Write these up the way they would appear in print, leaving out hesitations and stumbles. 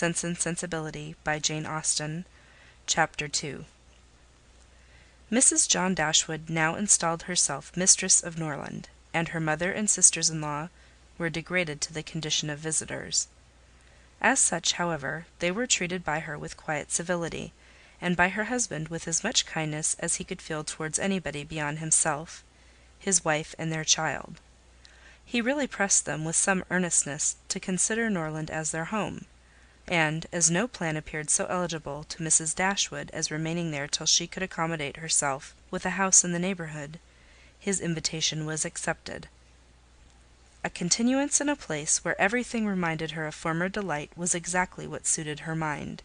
Sense and Sensibility, by Jane Austen. Chapter 2. Mrs. John Dashwood now installed herself mistress of Norland, and her mother and sisters-in-law were degraded to the condition of visitors. As such, however, they were treated by her with quiet civility, and by her husband with as much kindness as he could feel towards anybody beyond himself, his wife, and their child. He really pressed them with some earnestness to consider Norland as their home, and, as no plan appeared so eligible to Mrs. Dashwood as remaining there till she could accommodate herself with a house in the neighbourhood, his invitation was accepted. A continuance in a place where everything reminded her of former delight was exactly what suited her mind.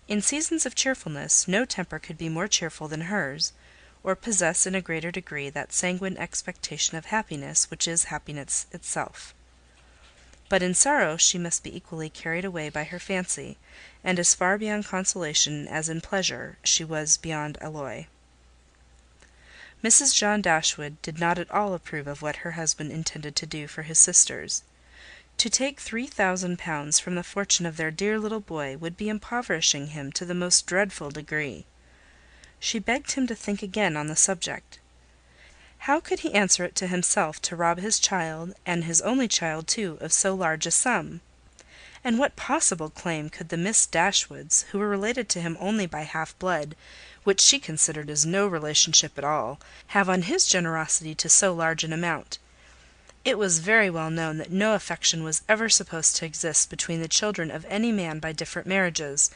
In seasons of cheerfulness no temper could be more cheerful than hers, or possess in a greater degree that sanguine expectation of happiness which is happiness itself. But in sorrow she must be equally carried away by her fancy, and as far beyond consolation as in pleasure she was beyond alloy. Mrs. John Dashwood did not at all approve of what her husband intended to do for his sisters. To take £3000 from the fortune of their dear little boy would be impoverishing him to the most dreadful degree. She begged him to think again on the subject. How could he answer it to himself to rob his child, and his only child too, of so large a sum? And what possible claim could the Miss Dashwoods, who were related to him only by half-blood, which she considered as no relationship at all, have on his generosity to so large an amount? It was very well known that no affection was ever supposed to exist between the children of any man by different marriages,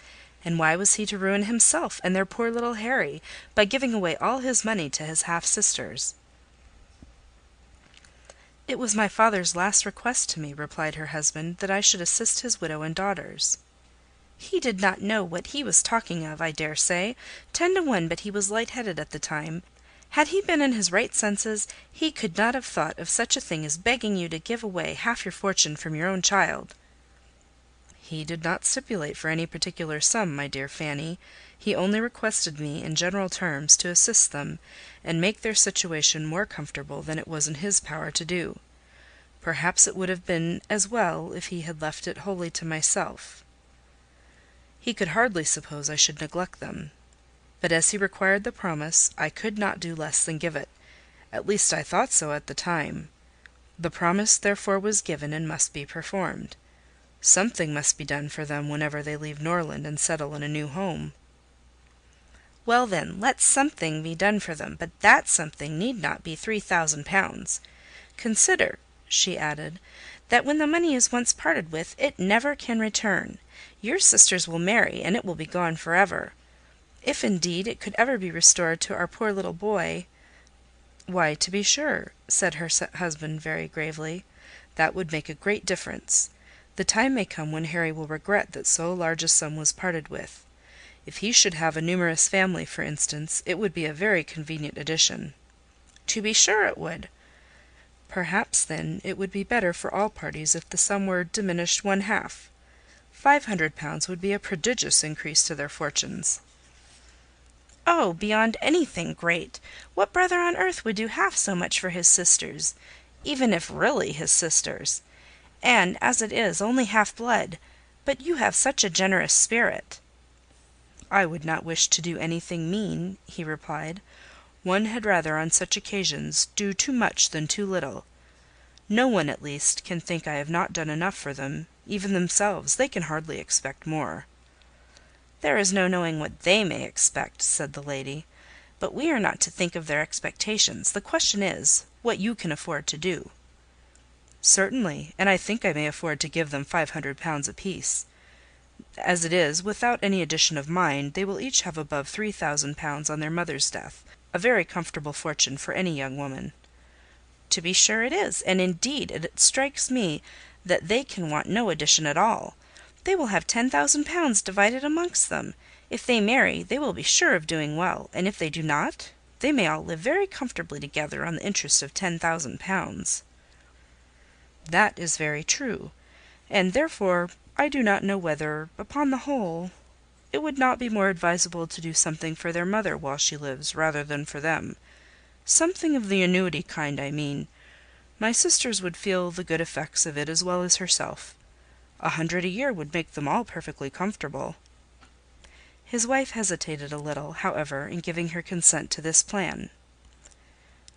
and why was he to ruin himself and their poor little Harry by giving away all his money to his half-sisters? "It was my father's last request to me," replied her husband, "that I should assist his widow and daughters." "He did not know what he was talking of, I dare say. 10 to 1 but he was light-headed at the time. Had he been in his right senses, he could not have thought of such a thing as begging you to give away half your fortune from your own child." "He did not stipulate for any particular sum, my dear Fanny. He only requested me, in general terms, to assist them, and make their situation more comfortable than it was in his power to do. Perhaps it would have been as well if he had left it wholly to myself. He could hardly suppose I should neglect them. But as he required the promise, I could not do less than give it. At least I thought so at the time. The promise therefore was given and must be performed. Something must be done for them whenever they leave Norland and settle in a new home." "Well then, let something be done for them, but that something need not be £3000. Consider," she added, "that when the money is once parted with, it never can return. Your sisters will marry, and it will be gone for ever. If indeed it could ever be restored to our poor little boy—" "Why, to be sure," said her husband very gravely, "that would make a great difference. The time may come when Harry will regret that so large a sum was parted with. If he should have a numerous family, for instance, it would be a very convenient addition." "To be sure it would." "Perhaps, then, it would be better for all parties if the sum were diminished 1/2. £500 would be a prodigious increase to their fortunes." "Oh, beyond anything great! What brother on earth would do half so much for his sisters, even if really his sisters? And, as it is, only half-blood. But you have such a generous spirit." "I would not wish to do anything mean," he replied. "One had rather on such occasions do too much than too little. No one, at least, can think I have not done enough for them. Even themselves, they can hardly expect more." "There is no knowing what they may expect," said the lady. "But we are not to think of their expectations. The question is, what you can afford to do." "Certainly, and I think I may afford to give them £500 apiece. As it is, without any addition of mine, they will each have above £3000 on their mother's death, a very comfortable fortune for any young woman." "To be sure it is, and indeed it strikes me that they can want no addition at all. They will have £10,000 divided amongst them. If they marry, they will be sure of doing well, and if they do not, they may all live very comfortably together on the interest of £10,000. "That is very true, and therefore I do not know whether, upon the whole, it would not be more advisable to do something for their mother while she lives rather than for them. Something of the annuity kind, I mean. My sisters would feel the good effects of it as well as herself. 100 a year would make them all perfectly comfortable." His wife hesitated a little, however, in giving her consent to this plan.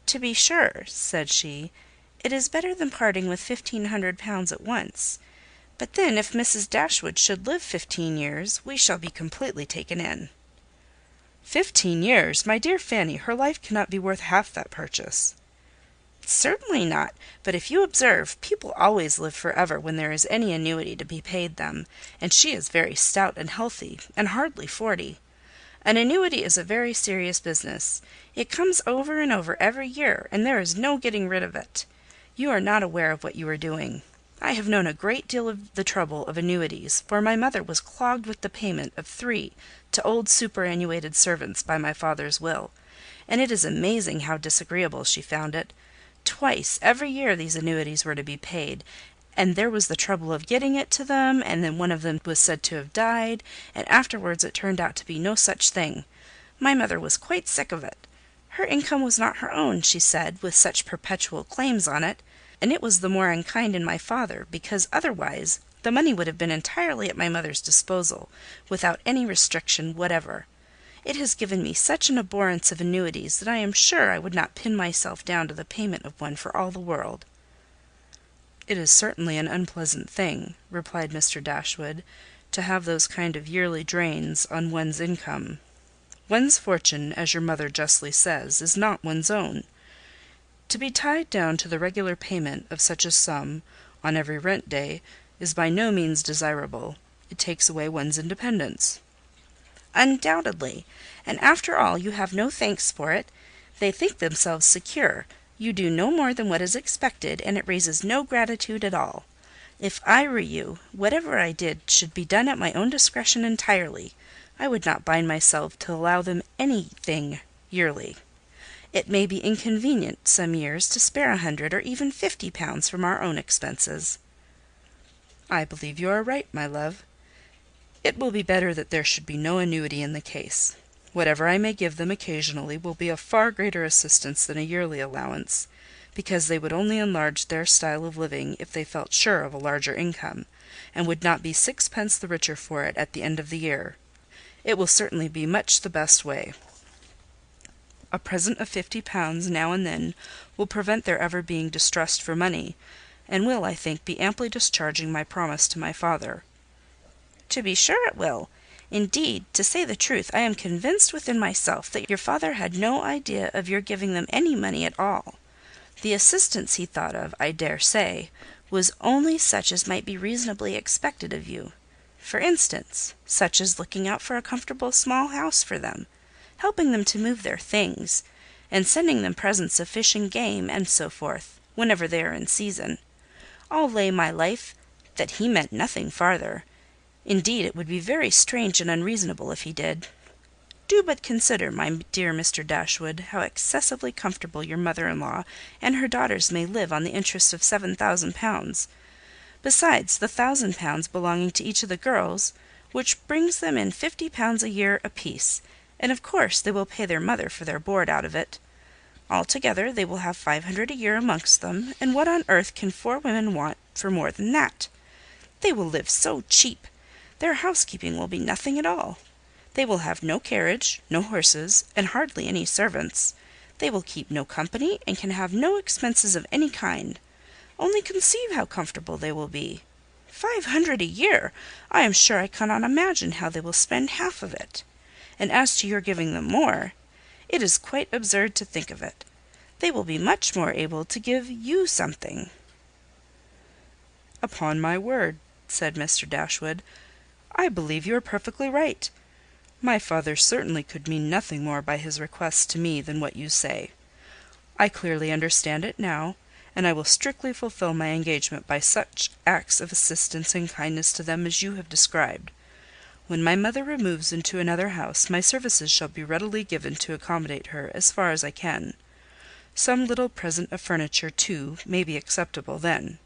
"To be sure," said she, "it is better than parting with 1,500 pounds at once. But then if Mrs. Dashwood should live 15 years, we shall be completely taken in." "15 years! My dear Fanny, her life cannot be worth half that purchase." "Certainly not. But if you observe, people always live for ever when there is any annuity to be paid them, and she is very stout and healthy, and hardly 40. An annuity is a very serious business. It comes over and over every year, and there is no getting rid of it. You are not aware of what you are doing. I have known a great deal of the trouble of annuities, for my mother was clogged with the payment of 3 to old superannuated servants by my father's will, and it is amazing how disagreeable she found it. Twice every year these annuities were to be paid, and there was the trouble of getting it to them, and then one of them was said to have died, and afterwards it turned out to be no such thing. My mother was quite sick of it. Her income was not her own, she said, with such perpetual claims on it, and it was the more unkind in my father, because otherwise the money would have been entirely at my mother's disposal, without any restriction whatever. It has given me such an abhorrence of annuities that I am sure I would not pin myself down to the payment of one for all the world." "It is certainly an unpleasant thing," replied Mr. Dashwood, "to have those kind of yearly drains on one's income. One's fortune, as your mother justly says, is not one's own. To be tied down to the regular payment of such a sum on every rent day is by no means desirable. It takes away one's independence." "Undoubtedly. And after all you have no thanks for it. They think themselves secure. You do no more than what is expected, and it raises no gratitude at all. If I were you, whatever I did should be done at my own discretion entirely. I would not bind myself to allow them anything yearly. It may be inconvenient some years to spare 100 or even 50 pounds from our own expenses." "I believe you are right, my love. It will be better that there should be no annuity in the case. Whatever I may give them occasionally will be a far greater assistance than a yearly allowance, because they would only enlarge their style of living if they felt sure of a larger income, and would not be 6 pence the richer for it at the end of the year. It will certainly be much the best way. A present of 50 pounds now and then will prevent their ever being distressed for money, and will, I think, be amply discharging my promise to my father." "To be sure it will. Indeed, to say the truth, I am convinced within myself that your father had no idea of your giving them any money at all. The assistance he thought of, I dare say, was only such as might be reasonably expected of you. For instance, such as looking out for a comfortable small house for them, helping them to move their things, and sending them presents of fish and game, and so forth, whenever they are in season. I'll lay my life that he meant nothing farther. Indeed, it would be very strange and unreasonable if he did. Do but consider, my dear Mr. Dashwood, how excessively comfortable your mother-in-law and her daughters may live on the interest of 7,000 pounds, besides the 1,000 pounds belonging to each of the girls, which brings them in 50 pounds a year apiece, and of course they will pay their mother for their board out of it. Altogether they will have 500 a year amongst them, and what on earth can 4 women want for more than that? They will live so cheap. Their housekeeping will be nothing at all. They will have no carriage, no horses, and hardly any servants. They will keep no company, and can have no expenses of any kind. Only conceive how comfortable they will be. 500 a year! I am sure I cannot imagine how they will spend half of it. And as to your giving them more, it is quite absurd to think of it. They will be much more able to give you something." "Upon my word," said Mr. Dashwood, "I believe you are perfectly right. My father certainly could mean nothing more by his request to me than what you say. I clearly understand it now, and I will strictly fulfil my engagement by such acts of assistance and kindness to them as you have described. When my mother removes into another house, my services shall be readily given to accommodate her as far as I can. Some little present of furniture, too, may be acceptable then."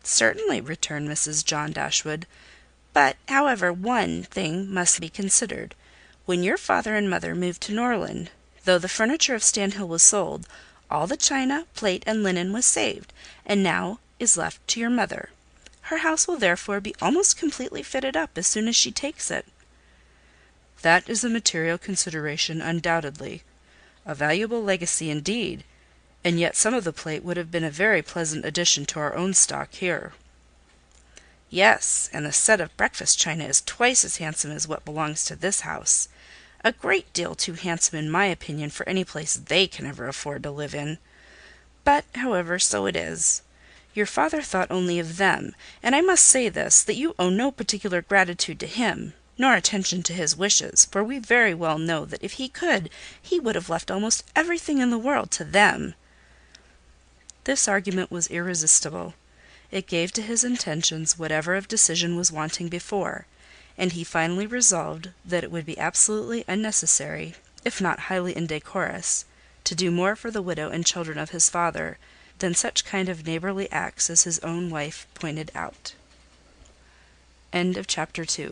"Certainly," returned Mrs. John Dashwood. "But, however, one thing must be considered. When your father and mother moved to Norland, though the furniture of Stanhill was sold, all the china, plate, and linen was saved, and now is left to your mother. Her house will therefore be almost completely fitted up as soon as she takes it." "That is a material consideration, undoubtedly. A valuable legacy indeed, and yet some of the plate would have been a very pleasant addition to our own stock here." "Yes, and the set of breakfast china is twice as handsome as what belongs to this house. A great deal too handsome, in my opinion, for any place they can ever afford to live in. But, however, so it is. Your father thought only of them; and I must say this, that you owe no particular gratitude to him, nor attention to his wishes, for we very well know that if he could, he would have left almost everything in the world to them." This argument was irresistible. It gave to his intentions whatever of decision was wanting before, and he finally resolved that it would be absolutely unnecessary, if not highly indecorous, to do more for the widow and children of his father than such kind of neighbourly acts as his own wife pointed out. Chapter 3.